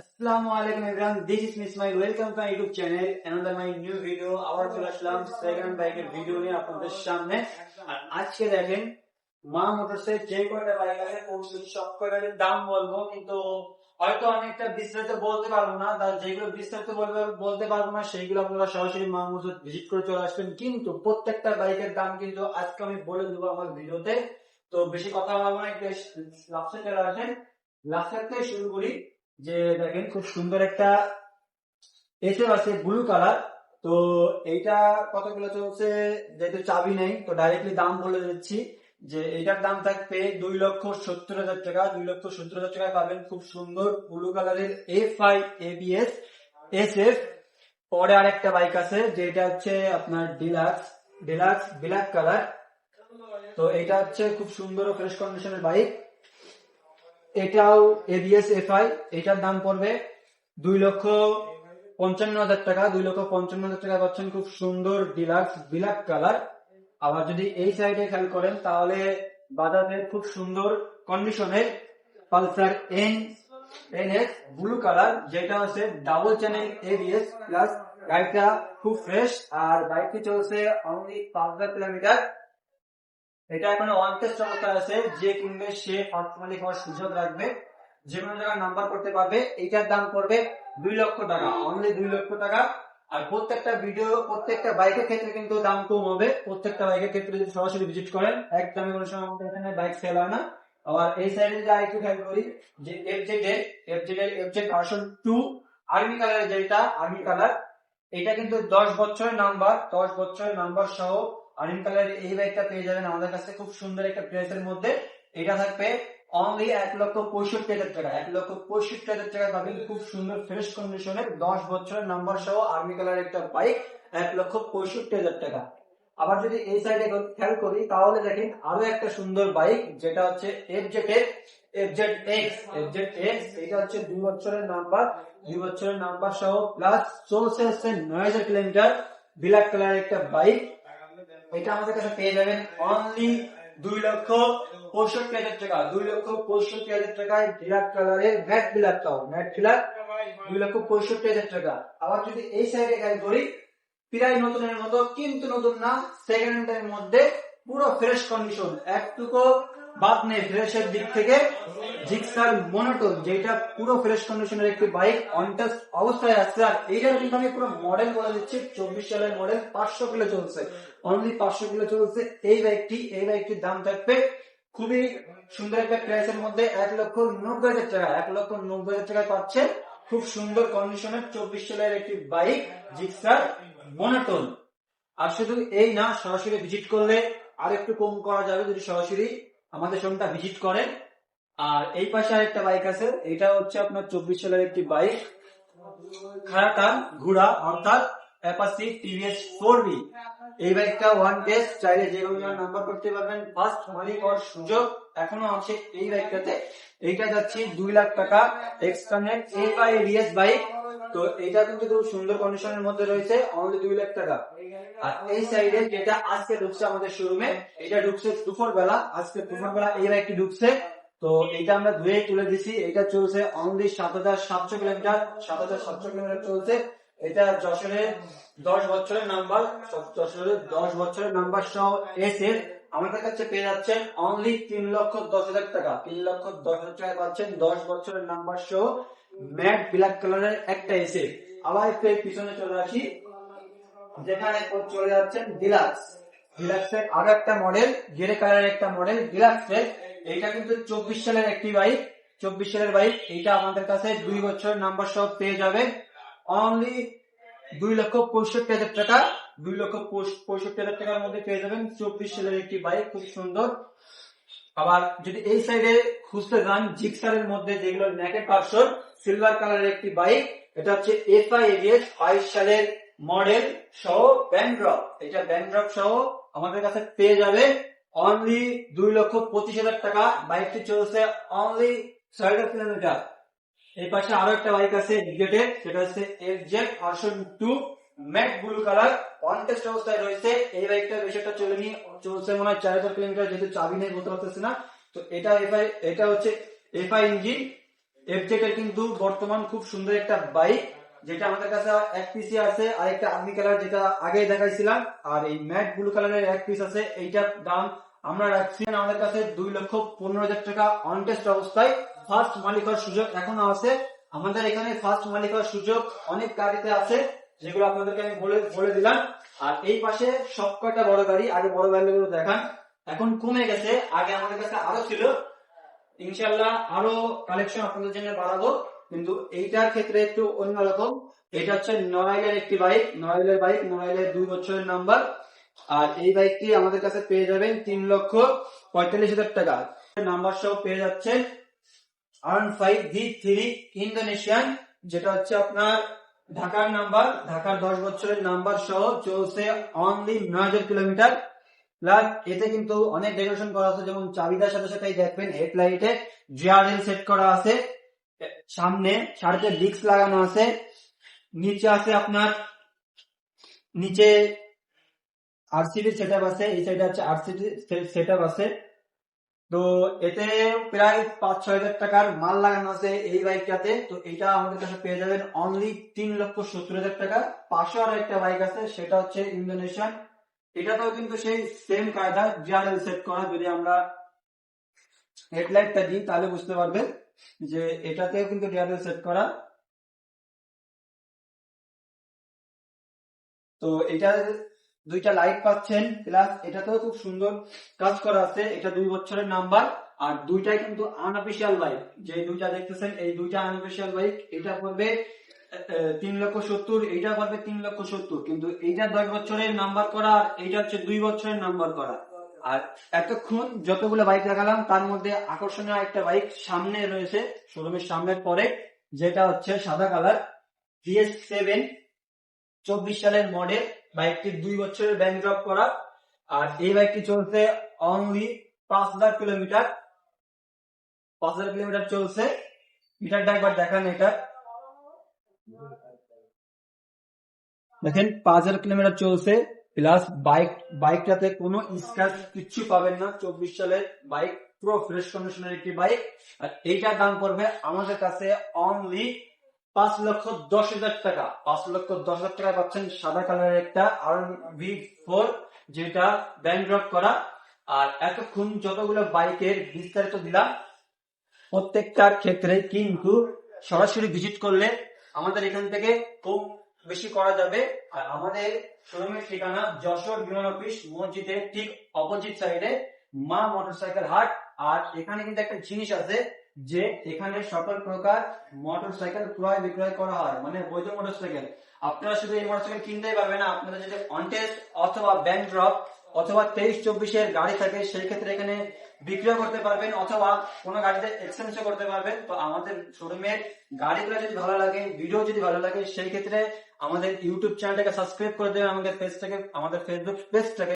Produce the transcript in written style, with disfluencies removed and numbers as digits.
Assalamualaikum everyone, this is Miss Smile. Welcome to my YouTube channel. Another my new video. আবার চলে আসলাম second বাইকের video নিয়ে আপনাদের সামনে। আর আজকে দেখেন মা মোটরসের যে কয়টা বাইক আছে সব কয়টার দাম বলবো, কিন্তু হয়তো অনেকটা বিস্তারিত বলতে পারবো না। যেগুলো বিস্তারিত বলতে পারবো না সেইগুলো আপনারা সরাসরি মা মোটরস ভিজিট করে চলে আসবেন। কিন্তু প্রত্যেকটা বাইকের দাম কিন্তু আজকে আমি বলে দেবো আমার ভিডিওতে। তো বেশি কথা বলবো না, একটু লাস্টে চলে আসেন। লাস্টের থেকে শুরু করি। যে দেখেন খুব সুন্দর একটা এসে আছে ব্লু কালার। তো এইটা কতগুলো চলছে, যেহেতু চাবি নেই তো ডাইরেক্টলি দাম বলে দিচ্ছি যে এইটার দাম থাকবে 2,70,000 টাকা। 2,70,000 টাকা পাবেন খুব সুন্দর ব্লু কালারের FI ABS SF। পরে আরেকটা বাইক আছে যেটা হচ্ছে আপনার ডিলাক্স ব্ল্যাক কালার। তো এটা হচ্ছে খুব সুন্দর ও ফ্রেশ কন্ডিশনের বাইক। এটাও ABS FI। এটার দাম পড়বে 2,55,000 টাকা। 2,55,000 টাকা পাচ্ছেন খুব সুন্দর ডিলাক্স ব্ল্যাক কালার। আবার যদি এই সাইডে খেয়াল করেন তাহলে বাজাজের খুব সুন্দর কন্ডিশনের পালসার NS ব্লু কালার, যেটা হচ্ছে ডাবল চ্যানেল ABS প্লাস। গাড়িটা খুব ফ্রেশ আর বাইকটি চলছে অনলি 5,000 কিলোমিটার। এটা এখন ওয়ান টেস্ট অবস্থায় আছে। যে কিনবে সে ফার্স্ট মালিক হওয়ার সুযোগ রাখবে, যে কোনো জায়গায় নাম্বার করতে পারবে। এইটার দাম পড়বে 2 লক্ষ টাকা, অনলি 2 লক্ষ টাকা। আর প্রত্যেকটা বাইকের ক্ষেত্রে কিন্তু দাম কম হবে। প্রত্যেকটা বাইকের ক্ষেত্রে যদি সরাসরি ভিজিট করেন একদমই কোনো সময় আমাদের এখানে বাইক সেল হয় না। আবার এই সাইডে যে আরেকটু খেয়াল করি যে FZ ভার্সন 2 আর্মি কালার, যেটা আর্মি কালার, এটা কিন্তু 10 বছরের নাম্বার সহ আর্মি কালারের এই বাইকটা পেয়ে যাবেন আমাদের কাছে খুব সুন্দর একটা প্রাইসের মধ্যে। এটা থাকবে অনলি 1,65,000 টাকা। 1,65,000 টাকা পাবেন খুব সুন্দর ফ্রেশ কন্ডিশনের 10 বছরের নাম্বার সহ আর্মি কালারের একটা বাইক 1,65,000 টাকা। আবার যদি এই সাইডে খেয়াল করি তাহলে দেখেন আরো একটা সুন্দর বাইক, যেটা হচ্ছে FZX। এটা হচ্ছে 2 বছরের নাম্বার সহ প্লাস চলছে হচ্ছে 9,000 কিলোমিটার। ব্ল্যাক কালারের একটা বাইক। এটা আমাদের কাছে পেয়ে যাবেন অনলি 2,65,000 টাকা। 2,65,000 টাকায় ব্ল্যাক কালারের ম্যাট ব্ল্যাক 2,65,000 টাকা। আবার যদি এই সাইডে খেয়াল করি প্রায় নতুনের মতো, কিন্তু নতুন না, সেকেন্ড হ্যান্ডের মধ্যে পুরো ফ্রেশ কন্ডিশন, একটুকু বাদ নেই ফ্রেশের দিক থেকে। জিক্সার মনোটন, যেটা পুরো ফ্রেশ কন্ডিশনের একটি বাইক অনটেস্ট অবস্থায় আছে। আর এইটার কিন্তু আমি পুরো মডেল বলে দিচ্ছি, 24 সালের মডেল, 500 কিলো চলছে, অনলি 500 কিলো চলছে এই বাইকটির দাম থাকবে খুবই সুন্দর একটা প্রাইসের মধ্যে 1,90,000 টাকা। 1,90,000 টাকা পাচ্ছে খুব সুন্দর কন্ডিশনের 24 সালের একটি বাইক জিক্সার মনোটন। আর শুধু এই না, সরাসরি ভিজিট করলে আর একটু কম করা যাবে যদি সরাসরি আমাদের শোরুমটা ভিজিট করেন। আর এই পাশে আরেকটা বাইক আছে, এটা হচ্ছে আপনার 24 সালের একটি বাইক, খারাতান ঘোড়া অর্থাৎ অ্যাপাচি TVS 4B। এই বাইকটা ওয়ান টেস্ট, চাইলে যে কোনো নাম্বার করতে পারবেন, ফার্স্ট মালিক হওয়ার সুযোগ এখনো আছে এই বাইকটাতে। এইটা যাচ্ছে 2 লাখ টাকা। এক্সটারনেট FI ABS বাইক। তো এটা কিন্তু খুব সুন্দর কন্ডিশনের মধ্যে রয়েছে, অনলি 2 লাখ টাকা। আর এই সাইডে যেটা আজকে ঢুকছে আমাদের শোরুমে, এটা ঢুকছে দুপুরবেলা, আজকে দুপুরবেলা এই বাইকটি ঢুকছে। তো এটা আমরা ধুয়ে তুলে দিছি। এটা চলছে অনলি 7,700 কিলোমিটার। 7,700 কিলোমিটার চলছে। এটা যশোরের 10 বছরের নাম্বার সহ এসে আমাদের কাছে পেয়ে যাচ্ছেন অনলি 3,10,000 টাকা। 3,10,000 টাকা পাচ্ছেন 10 বছরের নাম্বার সহ ম্যাট ব্ল্যাক কালারের একটা এসে। আবার একটু পিছনে চলে আসি, যেখানে চলে যাচ্ছেন ডিলাক্সের আরো একটা মডেল, গ্রে কালারের একটা মডেল ডিলাক্সের। এইটা কিন্তু 24 সালের একটি বাইক, 24 সালের বাইক। এইটা আমাদের কাছে 2 বছরের নাম্বার সহ পেয়ে যাবে অনলি 2,65,000 টাকা। 2,65,000 টাকার মধ্যে পেয়ে যাবেন 24 সালের একটি বাইক, খুব সুন্দর। আবার যদি এই সাইডে খুঁজতে যান জিক্সারের মধ্যে যেগুলো নেকেড ভার্সন, সিলভার কালারের একটি বাইক, এটা হচ্ছে FI ABS 22 সালের মডেল সহ ব্যান্ড্রপ। এটা ব্যান্ড্রপ সহ আমাদের কাছে পেয়ে যাবে অনলি 2,25,000 টাকা। বাইকটি চলছে অনলি 6,000 কিলোমিটার। এই পাশে আরো একটা বাইক আছে এক্সজেটের, সেটা হচ্ছে FZ version 2 matte blue colour, on test অবস্থায় রয়েছে। এই বাইকটা বেশিটা চলছে মনে হয় 4,000 কিলোমিটার, যেহেতু চাবি নেই বলতে পারতেছে না। তো এটা হচ্ছে FI ইঞ্জিন, এফজেড এর কিন্তু বর্তমান খুব সুন্দর একটা বাইক, যেটা আমাদের কাছে এক পিসি আছে, আর একটা আর্মি কালার যেটা আগে দেখাইছিলাম, আর এই ম্যাট ব্লু কালারের এক পিস আছে। এইটার দাম আমরা রাখছি আমাদের কাছে 2,15,000 টাকা অন টেস্ট অবস্থায়। ফার্স্ট মালিক হওয়ার সুযোগ এখনো আছে আমাদের এখানে। ফার্স্ট মালিক হওয়ার সুযোগ অনেক গাড়িতে আছে, যেগুলো আপনাদেরকে আমি বলে দিলাম। আর এই পাশে সব কয়টা বড় গাড়ি, আগে বড় গাড়িগুলো দেখান, এখন কমে গেছে, আগে আমাদের কাছে আরো ছিল। ইনশাল্লাহ আরো কালেকশন আপনাদের জন্য বাড়াবো, কিন্তু এইটার ক্ষেত্রে একটু অন্যরকম। এটা হচ্ছে নড়াইলের একটি বাইক, নড়াইলের 2 বছরের নাম্বার। আর এই বাইকটি আমাদের কাছে পেয়ে যাবেন 3,45,000 টাকা নাম্বার সহ পেয়ে যাচ্ছে। R5 V3 ইন্দোনেশিয়ান, যেটা হচ্ছে আপনার ঢাকার নাম্বার, ঢাকার 10 বছরের নাম্বার সহ, চলছে অনলি 9,000 কিলোমিটার। প্লাস এতে কিন্তু অনেক ডেকোরেশন করা আছে, যেমন চাবিদার সাথে সাথে দেখবেন হেডলাইটে জিআরএল সেট করা আছে, সামনে 4টে ডিস্ক লাগানো আছে, নিচে আছে আপনার নিচে আরসিবি সেটআপ আছে, এই সাইডে আছে আরসিবি সেটআপ আছে। তো এতে প্রায় 5-6 হাজার টাকার মাল লাগানো আছে এই বাইকটাতে। তো এটা আমাদের কাছে পেয়ে যাবেন অনলি 3,70,000 টাকা। পাশে আর একটা বাইক আছে, সেটা হচ্ছে ইন্দোনেশিয়ান। এটাতেও কিন্তু সেই সেম কায়দা জিআরএল সেট করা। যদি আমরা হেডলাইটটা দিই তাহলে বুঝতে পারবেন যে এটাতেও কিন্তু জিআরএল সেট করা। তো এটা 2টা লাইট পাচ্ছেন, প্লাস এটাতেও খুব সুন্দর কাজ করা আছে। এটা 2 বছরের নাম্বার, আর 2টাই কিন্তু আনঅফিসিয়াল বাইক। যে 2টা দেখতেছেন এই 2টা আনঅফিসিয়াল বাইক। এটা পড়বে 3,70,000, এইটা পড়বে 3,70,000, কিন্তু এইটা 10 বছরের নাম্বার করা, আর এইটা হচ্ছে 2 বছরের নাম্বার করা। আর এতক্ষণ যতগুলো বাইক দেখালাম তার মধ্যে আকর্ষণীয় একটা বাইক সামনে রয়েছে, শোরুমের সামনের পরে, যেটা হচ্ছে সাদা কালার BS7 24 সালের মডেল। বাইকটি 2 বছরের ব্যাংক ড্রপ করা, আর এই বাইকটি চলছে অনলি 5,000 কিলোমিটার। 5,000 কিলোমিটার চলছে। মিটারটা একবার দেখান, এটা দেখেন 5,000 কিলোমিটার চলছে। প্লাস বাইকটাতে কোনো স্ক্র্যাচ কিচ্ছু পাবেন না। 24 সালের বাইক, পুরো ফ্রেশ কন্ডিশনের একটি বাইক। আর এইটার দাম পড়বে আমাদের কাছে অনলি 5,10,000 টাকা। 5,10,000 টাকা পাচ্ছেন সাদা কালারের একটা RV4, যেটা ব্যাংক ড্রপ করা। আর এতক্ষণ যতগুলো বাইকের বিস্তারিত দিলাম, প্রত্যেকটার ক্ষেত্রে কিন্তু সরাসরি ভিজিট করলে আমাদের এখান থেকে কম বেশি করা যাবে। আর আমাদের শোরুমের ঠিকানা যশোর বিমান অফিস মসজিদের ঠিক অপোজিট সাইডে মা মোটরসাইকেল হাট। আর এখানে কিন্তু একটা জিনিস আছে, যে এখানে সকল প্রকার মোটরসাইকেল ক্রয় বিক্রয় করা হয়, মানে বৈধ মোটরসাইকেল। আপনারা শুধু এই মোটরসাইকেল কিনতেই পারবেন না, আপনারা যদি অন টেস্ট অথবা ব্যাংক ড্রপ অথবা 23-24 গাড়ি থাকে, সেই ক্ষেত্রে এখানে বিক্রয় করতে পারবেন, অথবা কোনো গাড়িতে এক্সচেঞ্জও করতে পারবেন। তো আমাদের শোরুমের গাড়িগুলো যদি ভালো লাগে, ভিডিও যদি ভালো লাগে, সেই ক্ষেত্রে আমাদের ইউটিউব চ্যানেলটাকে সাবস্ক্রাইব করে দেবেন, আমাদের ফেসবুক পেজটাকে